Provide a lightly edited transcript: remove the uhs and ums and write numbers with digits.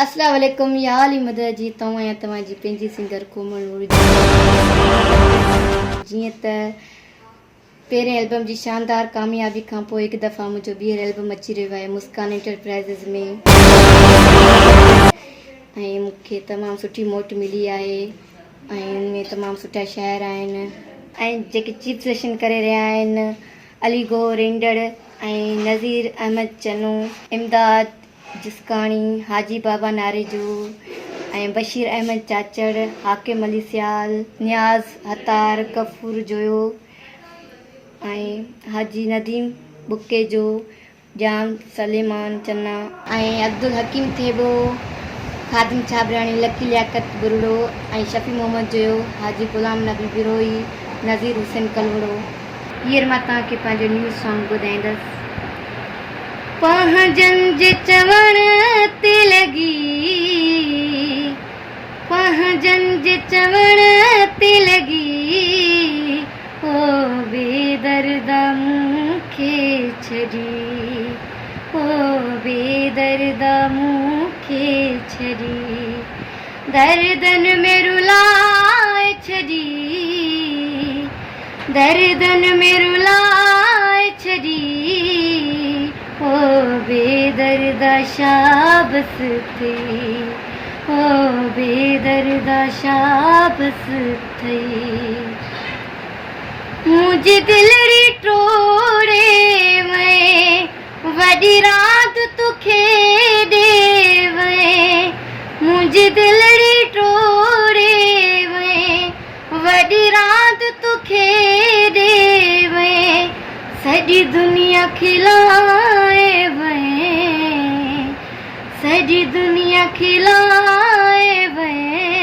अस्सलाम वालेकुम या अली मदद जी तव्हांजी पंहिंजी सिंगर कोमल नूर जीअं त पहिरें एल्बम जी शानदार कामयाबी खां पोइ हिकु दफ़ा मुंहिंजो ॿीहर एल्बम अची रहियो आहे मुस्कान एंटरप्राइज़िस में ऐं मूंखे तमामु सुठी मोट मिली आहे ऐं उनमें तमामु सुठा शाइर आहिनि ऐं जेके चीफ सेशन करे रहिया आहिनि अली गो रेंडड़ ऐं नज़ीर अहमद चनू इमदाद जिसकाणी हाजी बाबा नारेजू ऐं बशीर अहमद चाचड़ हाकिम अली सियाल नियाज़ हतार गफ़ूर जोयो ऐं हाजी नदीम बुके जो जाम सलेमान चन्ना ऐं अब्दुल हकीम थेबो खादिम छाबराणी लकी लियाकत बुरड़ो ऐं शफ़ी मोहम्मद जोयो हाजी गुलाम नबी बिरोई नज़ीर हुसैन कलवड़ो हींअर मां तव्हांखे पंहिंजो न्यू सॉन्ग ॿुधाईंदसि पहजन जे चवण ते लगी पहजन जे चवण ते लगी ओ बेदर्दा मूंखे छॾी ओ बेदर्दा मूंखे छॾी दर्दन में रुलाए छॾी दर्दन में रुलाए छॾी ओ बेदर्दा शाबस थई ओ बेदर्दा शाबस थई मुझे दिलड़ी टोड़े वए वॾी रात तोखे ॾे वए मुझे दिलड़ी टोड़े वए वॾी रात तोखे ॾे वए सॼी दुनिया खिलाए वए सॼी दुनिया खिलाए वए